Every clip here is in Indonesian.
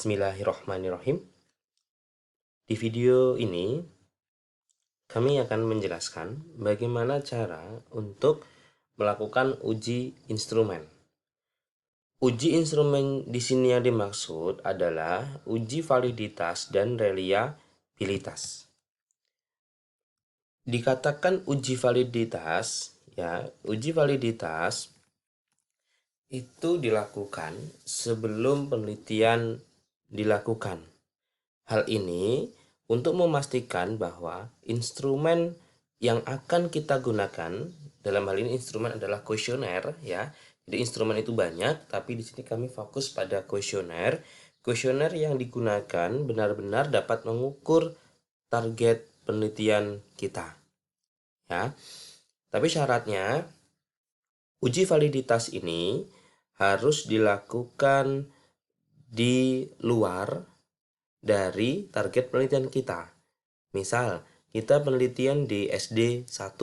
Bismillahirrahmanirrahim. Di video ini, kami akan menjelaskan bagaimana cara untuk melakukan uji instrumen. Uji instrumen di sini yang dimaksud adalah uji validitas dan reliabilitas. Dikatakan uji validitas, uji validitas itu dilakukan sebelum penelitian dilakukan. Hal ini untuk memastikan bahwa instrumen yang akan kita gunakan, dalam hal ini instrumen adalah kuesioner ya. Jadi instrumen itu banyak, tapi di sini kami fokus pada kuesioner. Kuesioner yang digunakan benar-benar dapat mengukur target penelitian kita. Ya. Tapi syaratnya uji validitas ini harus dilakukan di luar dari target penelitian kita. Misal, kita penelitian di SD 1,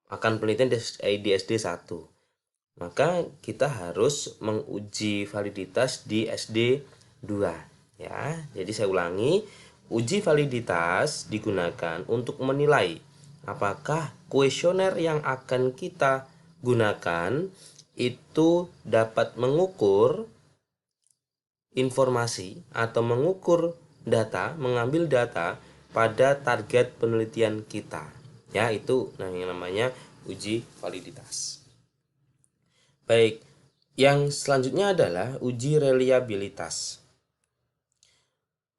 akan penelitian di SD 1. Maka kita harus menguji validitas di SD 2, ya. Jadi saya ulangi, uji validitas digunakan untuk menilai apakah kuesioner yang akan kita gunakan itu dapat mengukur informasi atau mengukur data, mengambil data pada target penelitian kita. Ya, itu yang namanya uji validitas. Baik, yang selanjutnya adalah uji reliabilitas.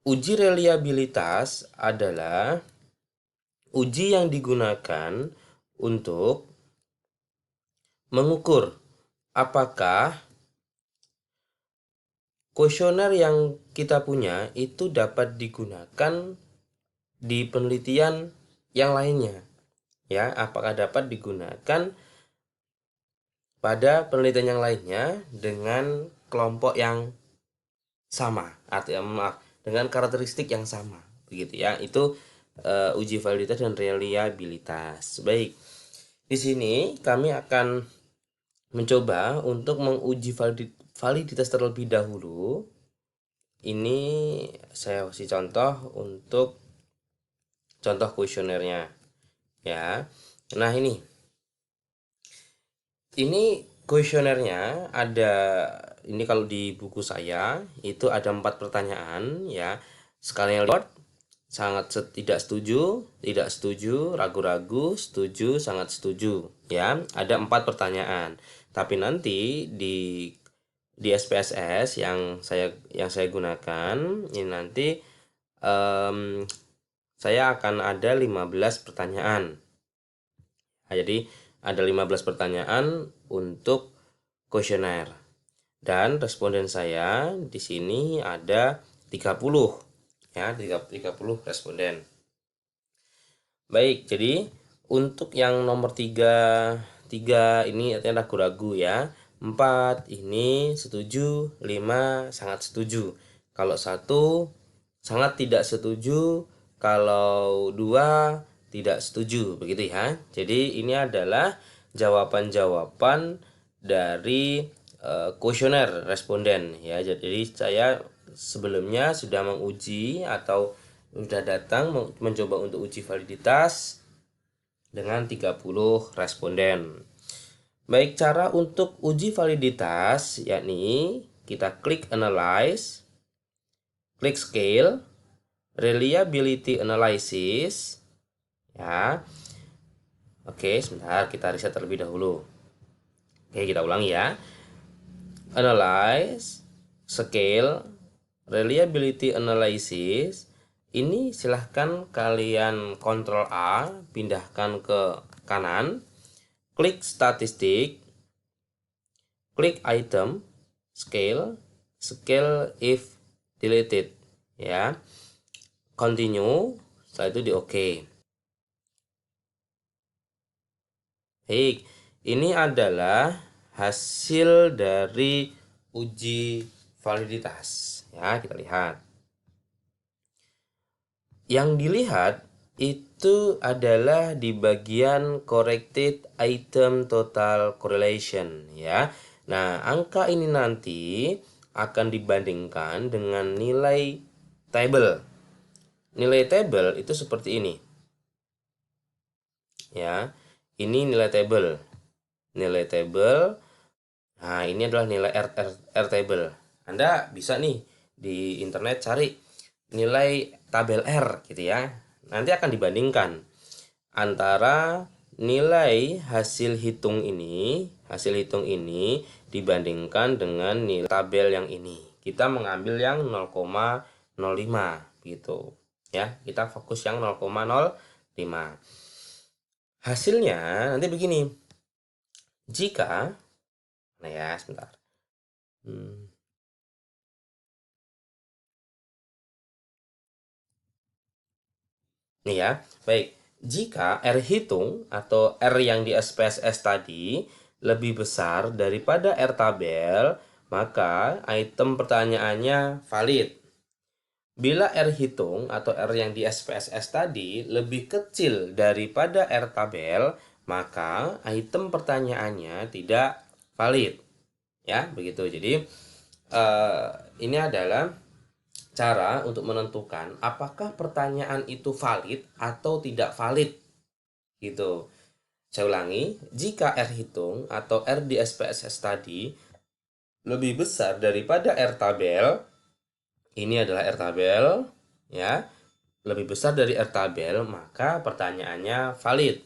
Uji reliabilitas adalah uji yang digunakan untuk mengukur apakah kuesioner yang kita punya itu dapat digunakan di penelitian yang lainnya. Ya, apakah dapat digunakan pada penelitian yang lainnya dengan kelompok yang sama, artinya dengan karakteristik yang sama, begitu ya. Itu uji validitas dan reliabilitas. Baik. Di sini kami akan mencoba untuk menguji validitas terlebih dahulu. Ini saya kasih contoh untuk contoh kuesionernya ya. Nah, ini kuesionernya ada, ini kalau di buku saya itu ada 4 pertanyaan ya. Skalanya Likert, sangat tidak setuju, tidak setuju, ragu-ragu, setuju, sangat setuju ya. Ada 4 pertanyaan. Tapi nanti di SPSS yang saya gunakan ini nanti saya akan ada 15 pertanyaan. Nah, jadi ada 15 pertanyaan untuk kuesioner. Dan responden saya di sini ada 30 ya, 30 responden. Baik, jadi untuk yang nomor 3 ini artinya ragu-ragu ya. 4 ini setuju, 5 sangat setuju. Kalau 1 sangat tidak setuju, kalau 2 tidak setuju, begitu ya. Jadi ini adalah jawaban-jawaban dari kuesioner responden ya. Jadi saya sebelumnya sudah menguji atau sudah datang mencoba untuk uji validitas dengan 30 responden. Baik, cara untuk uji validitas yakni kita klik analyze, klik scale, reliability analysis ya. Oke, sebentar kita riset terlebih dahulu. Oke, kita ulangi ya. Analyze, scale, reliability analysis. Ini silahkan kalian Ctrl A, pindahkan ke kanan, klik statistik, klik item, scale if deleted ya. Continue, setelah itu di OK. Baik, ini adalah hasil dari uji validitas ya, kita lihat. Yang dilihat itu adalah di bagian corrected item total correlation ya. Nah, angka ini nanti akan dibandingkan dengan nilai tabel. Nilai tabel itu seperti ini. Ya. Ini nilai tabel. Nilai tabel. Nah, ini adalah nilai R table. Anda bisa nih di internet cari nilai tabel R gitu ya. Nanti akan dibandingkan antara nilai hasil hitung ini dibandingkan dengan nilai tabel yang ini. Kita mengambil yang 0,05 gitu. Ya, kita fokus yang 0,05. Hasilnya nanti begini. Jika nah ya, sebentar. Nih ya, baik. Jika R hitung atau R yang di SPSS tadi lebih besar daripada R tabel, maka item pertanyaannya valid. Bila R hitung atau R yang di SPSS tadi lebih kecil daripada R tabel, maka item pertanyaannya tidak valid. Ya, begitu. Jadi, ini adalah cara untuk menentukan apakah pertanyaan itu valid atau tidak valid gitu. Saya ulangi, jika R hitung atau R di SPSS tadi lebih besar daripada R tabel, ini adalah R tabel ya, lebih besar dari R tabel, maka pertanyaannya valid.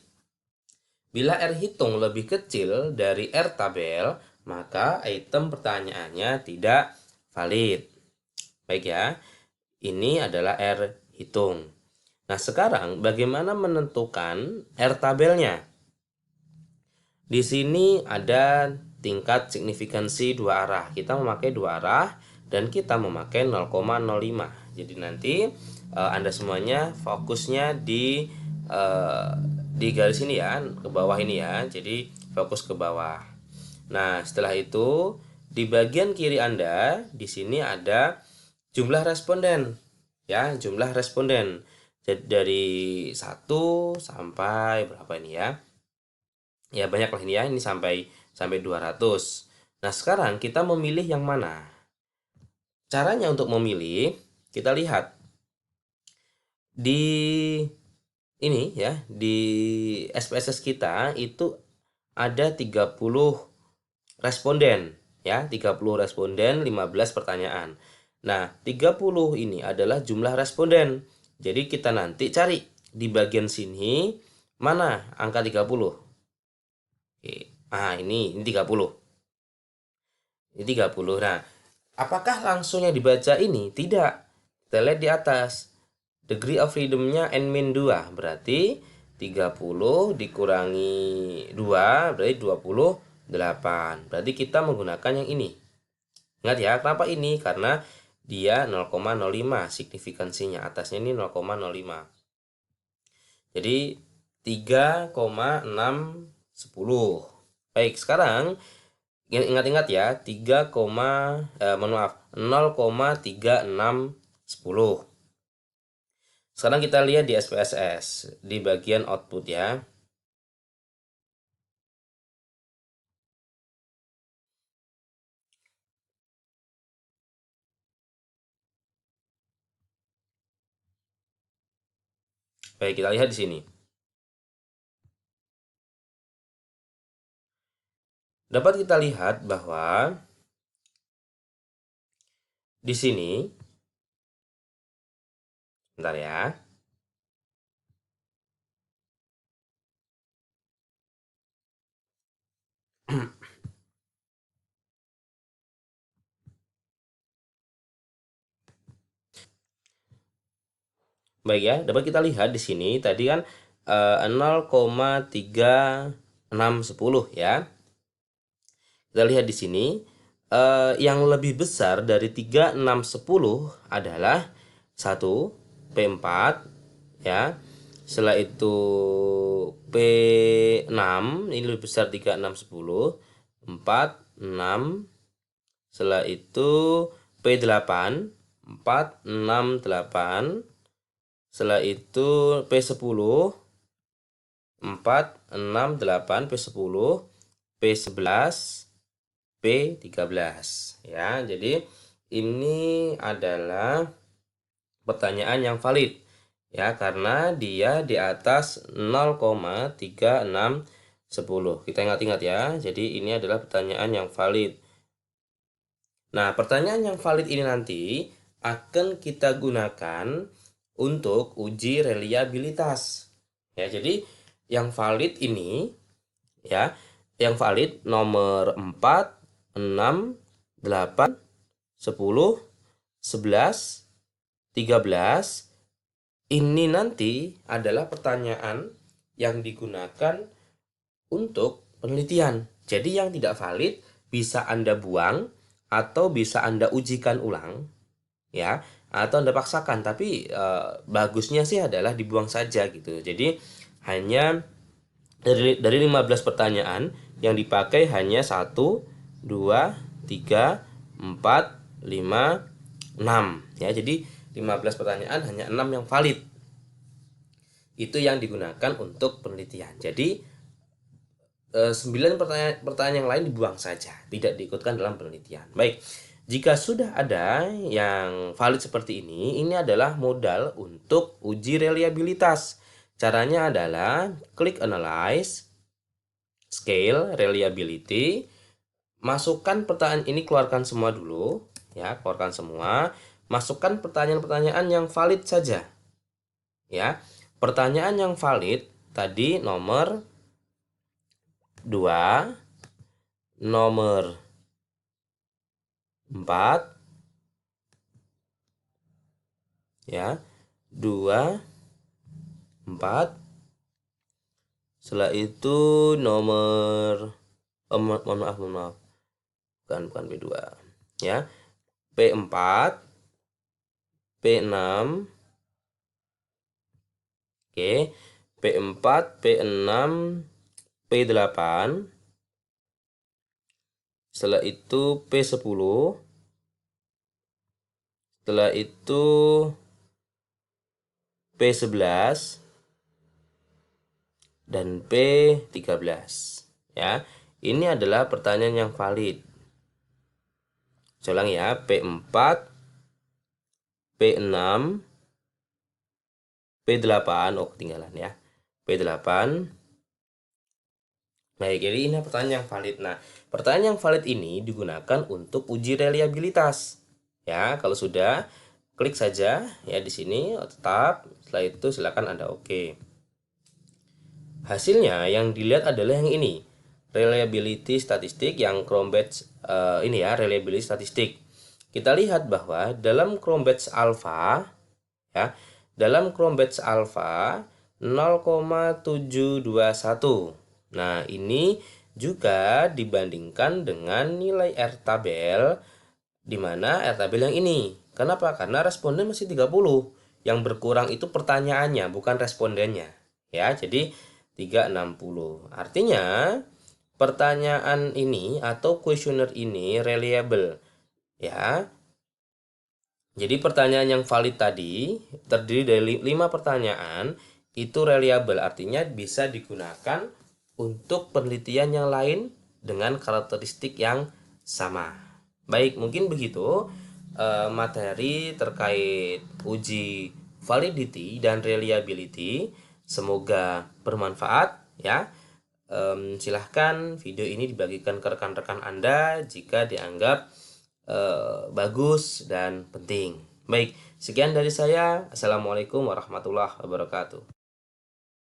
Bila R hitung lebih kecil dari R tabel, maka item pertanyaannya tidak valid. Baik ya, ini adalah R hitung. Nah, sekarang bagaimana menentukan R tabelnya? Di sini ada tingkat signifikansi dua arah. Kita memakai dua arah dan kita memakai 0,05. Jadi nanti Anda semuanya fokusnya di garis ini ya, ke bawah ini ya. Jadi fokus ke bawah. Nah, setelah itu di bagian kiri Anda di sini ada jumlah responden ya, jumlah responden dari 1 sampai berapa ini ya, ya banyak lah ini ya, ini sampai 200. Nah, sekarang kita memilih yang mana? Caranya untuk memilih, kita lihat di ini ya, di SPSS kita itu ada 30 responden ya, 30 responden, 15 pertanyaan. Nah, 30 ini adalah jumlah responden. Jadi kita nanti cari di bagian sini mana angka 30. Oke. Ah, ini 30. Ini 30. Nah, apakah langsungnya dibaca ini? Tidak. Kita lihat di atas. Degree of freedom-nya n min 2. Berarti 30 dikurangi 2 berarti 28. Berarti kita menggunakan yang ini. Ingat ya, kenapa ini? Karena dia 0,05 signifikansinya. Atasnya ini 0,05. Jadi 3,610. Baik, sekarang ingat-ingat ya, 0,3610. Sekarang kita lihat di SPSS di bagian output ya. Baik, kita lihat di sini. Dapat kita lihat bahwa di sini, bentar ya. Baik ya, dapat kita lihat di sini tadi kan 0,3610 ya. Kita lihat di sini yang lebih besar dari 3610 adalah 1 P4 ya. Setelah itu P6, ini lebih besar 3610, 4 6. Setelah itu P8, 4 6 8. Setelah itu P10, 4 6 8, P10, P11, P13 ya. Jadi ini adalah pertanyaan yang valid ya, karena dia di atas 0,3610. Kita ingat-ingat ya. Jadi ini adalah pertanyaan yang valid. Nah, pertanyaan yang valid ini nanti akan kita gunakan untuk uji reliabilitas. Ya, jadi yang valid ini ya, yang valid nomor 4, 6, 8, 10, 11, 13 ini nanti adalah pertanyaan yang digunakan untuk penelitian. Jadi yang tidak valid bisa Anda buang atau bisa Anda ujikan ulang ya, atau Anda paksakan, tapi bagusnya sih adalah dibuang saja gitu. Jadi hanya dari 15 pertanyaan yang dipakai hanya 1, 2, 3, 4, 5, 6 ya. Jadi 15 pertanyaan hanya 6 yang valid. Itu yang digunakan untuk penelitian. Jadi 9 pertanyaan yang lain dibuang saja, tidak diikutkan dalam penelitian. Baik, jika sudah ada yang valid seperti ini adalah modal untuk uji reliabilitas. Caranya adalah klik analyze, scale, reliability, masukkan pertanyaan ini, keluarkan semua dulu, ya, keluarkan semua, masukkan pertanyaan-pertanyaan yang valid saja, ya. Pertanyaan yang valid tadi nomor 2, nomor 4 ya, 2, 4. Setelah itu nomor mohon maaf bukan P2 ya, P4, P6, oke, P4, P6, P8, setelah itu P10, setelah itu P11 dan P13 ya. Ini adalah pertanyaan yang valid. Saya ulang ya, P4, P6, P8, oh ketinggalan ya, P8. Baik, jadi ini pertanyaan yang valid. Nah, pertanyaan yang valid ini digunakan untuk uji reliabilitas. Ya, kalau sudah, klik saja ya di sini, tetap. Setelah itu silakan Anda oke. Hasilnya yang dilihat adalah yang ini. Reliability statistik yang Chrome Batch ini ya, reliability statistik. Kita lihat bahwa dalam Chrome Batch Alpha ya, dalam Chrome Batch Alpha 0,721. Nah, ini juga dibandingkan dengan nilai R-tabel, di mana R-tabel yang ini. Kenapa? Karena responden masih 30. Yang berkurang itu pertanyaannya, bukan respondennya. Ya, jadi 360. Artinya, pertanyaan ini atau kuesioner ini reliable. Ya. Jadi pertanyaan yang valid tadi terdiri dari 5 pertanyaan, itu reliable, artinya bisa digunakan untuk penelitian yang lain dengan karakteristik yang sama. Baik, mungkin begitu materi terkait uji validity dan reliability. Semoga bermanfaat ya. Silahkan video ini dibagikan ke rekan-rekan Anda jika dianggap bagus dan penting. Baik, sekian dari saya. Assalamualaikum warahmatullahi wabarakatuh.